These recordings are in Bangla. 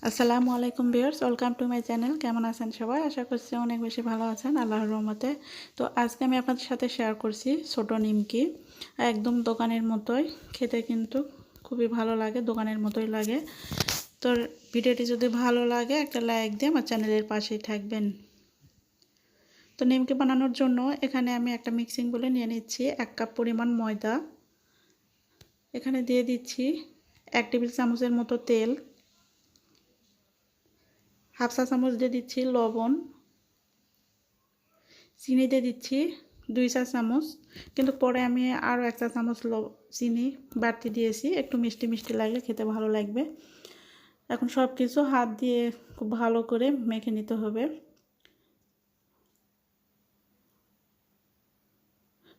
আসসালামু আলাইকুম viewers, welcome to my channel. কেমন আছেন সবাই? আশা করছি অনেক বেশি ভালো আছেন আল্লাহর রহমতে। তো আজকে আমি আপনাদের সাথে শেয়ার করছি ছোট নিমকি। একদম দোকানের মতোই খেতে, কিন্তু খুবই ভালো লাগে, দোকানের মতোই লাগে। তো ভিডিওটি যদি ভালো লাগে একটা লাইক দিয়ে আমার চ্যানেলের পাশেই থাকবেন। তো নিমকি বানানোর জন্য এখানে আমি একটা মিক্সিং বলে নিয়ে নিচ্ছি 1 কাপ পরিমাণ ময়দা। এখানে দিয়ে দিচ্ছি 1 টেবিল চামচের মতো তেল, হাফ চা চামচ দিয়ে দিচ্ছি লবণ, চিনি দিয়ে দিচ্ছি 2 চা চামচ, কিন্তু পরে আমি আরও 1 চা চামচ চিনি বাড়তি দিয়েছি, একটু মিষ্টি মিষ্টি লাগলে খেতে ভালো লাগবে। এখন সব কিছু হাত দিয়ে খুব ভালো করে মেখে নিতে হবে।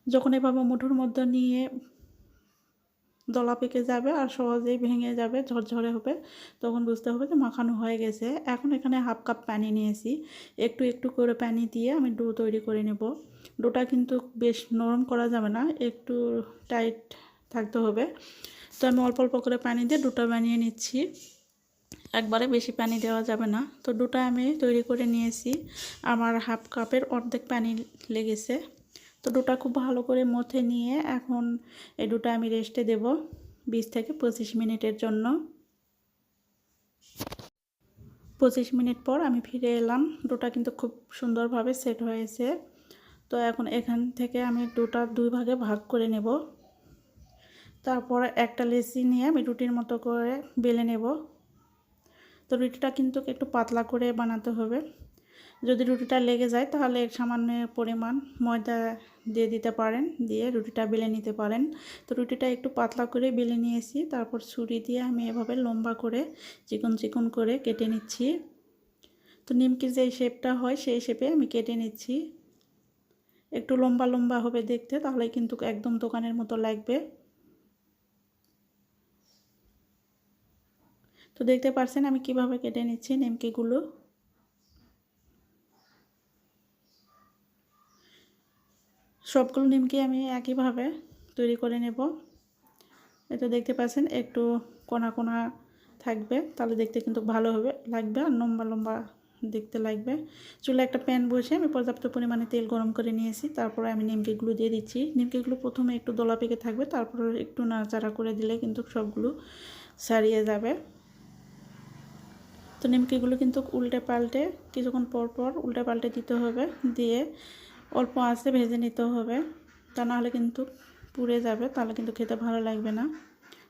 যখন এভাবে মুঠোর মধ্যে নিয়ে দলা পেকে যাবে আর সহজেই ভেঙে যাবে, ঝরঝরে হবে, তখন বুঝতে হবে যে মাখানো হয়ে গেছে। এখন এখানে হাফ কাপ পানি নিয়েছি, একটু একটু করে পানি দিয়ে আমি ডো তৈরি করে নেব। ডোটা কিন্তু বেশ নরম করা যাবে না, একটু টাইট থাকতে হবে। তো আমি অল্প অল্প করে পানি দিয়ে ডোটা বানিয়ে নিচ্ছি, একবারে বেশি পানি দেওয়া যাবে না। তো ডোটা আমি তৈরি করে নিয়েছি, আমার হাফ কাপের অর্ধেক পানি লেগেছে। তো ডোটা খুব ভালো করে মথে নিয়ে এখন এই ডোটা আমি রেস্টে দেব 20 থেকে 25 মিনিটের জন্য। 25 মিনিট পর আমি ফিরে এলাম, ডোটা কিন্তু খুব সুন্দরভাবে সেট হয়েছে। তো এখন এখান থেকে আমি ডোটা 2 ভাগে ভাগ করে নেব। তারপর একটা লেচি নিয়ে আমি রুটির মতো করে বেলে নেব। তো রুটিটা কিন্তু একটু পাতলা করে বানাতে হবে, যদি রুটিটা লেগে যায় তাহলে সামান্য পরিমাণ ময়দা দিয়ে দিতে পারেন, দিয়ে রুটিটা বেলে নিতে পারেন। তো রুটিটা একটু পাতলা করে বেলে নিয়েছি, তারপর ছুরি দিয়ে আমি এভাবে লম্বা করে চিকন চিকন করে কেটে নিচ্ছি। তো নিমকির যেই শেপটা হয় সেই শেপে আমি কেটে নিচ্ছি। একটু লম্বা লম্বা হবে দেখতে, তাহলে কিন্তু একদম দোকানের মতো লাগবে। তো দেখতে পাচ্ছেন আমি কিভাবে কেটে নিচ্ছি নিমকিগুলো। সবগুলো নিমকি আমি একইভাবে তৈরি করে নেব। এটা দেখতে পাচ্ছেন একটু কোনা কোনা থাকবে, তাহলে দেখতে কিন্তু ভালো হবে লাগবে আর লম্বা লম্বা দেখতে লাগবে। চুলে একটা প্যান বসে আমি পর্যাপ্ত পরিমাণে তেল গরম করে নিয়েছি, তারপরে আমি নিমকিগুলো দিয়ে দিচ্ছি। নিমকিগুলো প্রথমে একটু দলা পেকে থাকবে, তারপরে একটু নাড়াচাড়া করে দিলে কিন্তু সবগুলো ছাড়িয়ে যাবে। তো নিমকিগুলো কিন্তু উল্টে পাল্টে কিছুক্ষণ পর পর উল্টে পাল্টে দিতে হবে, দিয়ে অল্প আঁচে ভেজে নিতে হবে, তা নাহলে কিন্তু পুড়ে যাবে, তাহলে কিন্তু খেতে ভালো লাগবে না।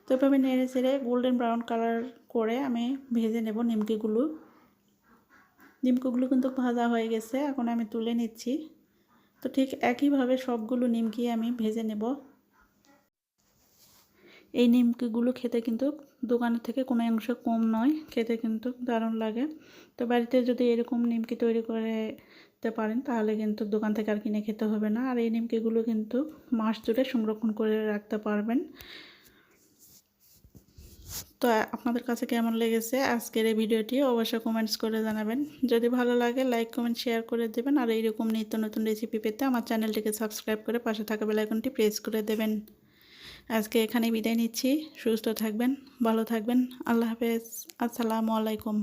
তো এভাবে নেড়ে চেড়ে গোল্ডেন ব্রাউন কালার করে আমি ভেজে নেব নিমকিগুলো। নিমকিগুলো কিন্তু ভাজা হয়ে গেছে, এখন আমি তুলে নিচ্ছি। তো ঠিক একইভাবে সবগুলো নিমকি আমি ভেজে নেব। এই নিমকিগুলো খেতে কিন্তু দোকানের থেকে কোনো অংশ কম নয়, খেতে কিন্তু দারুণ লাগে। তো বাড়িতে যদি এরকম নিমকি তৈরি করে দিতে পারেন তাহলে কিন্তু দোকান থেকে আর কিনে খেতে হবে না, আর এই নিমকিগুলো কিন্তু মাস জুড়ে সংরক্ষণ করে রাখতে পারবেন। তো আপনাদের কাছে কেমন লেগেছে আজকের এই ভিডিওটি অবশ্যই কমেন্টস করে জানাবেন। যদি ভালো লাগে লাইক কমেন্ট শেয়ার করে দেবেন, আর এইরকম নিত্য নতুন রেসিপি পেতে আমার চ্যানেলটিকে সাবস্ক্রাইব করে পাশে থাকা বেল আইকনটি প্রেস করে দেবেন। আজকে এখানেই বিদায় নিচ্ছি, সুস্থ থাকবেন, ভালো থাকবেন, আল্লাহ হাফেজ, আসসালামু আলাইকুম।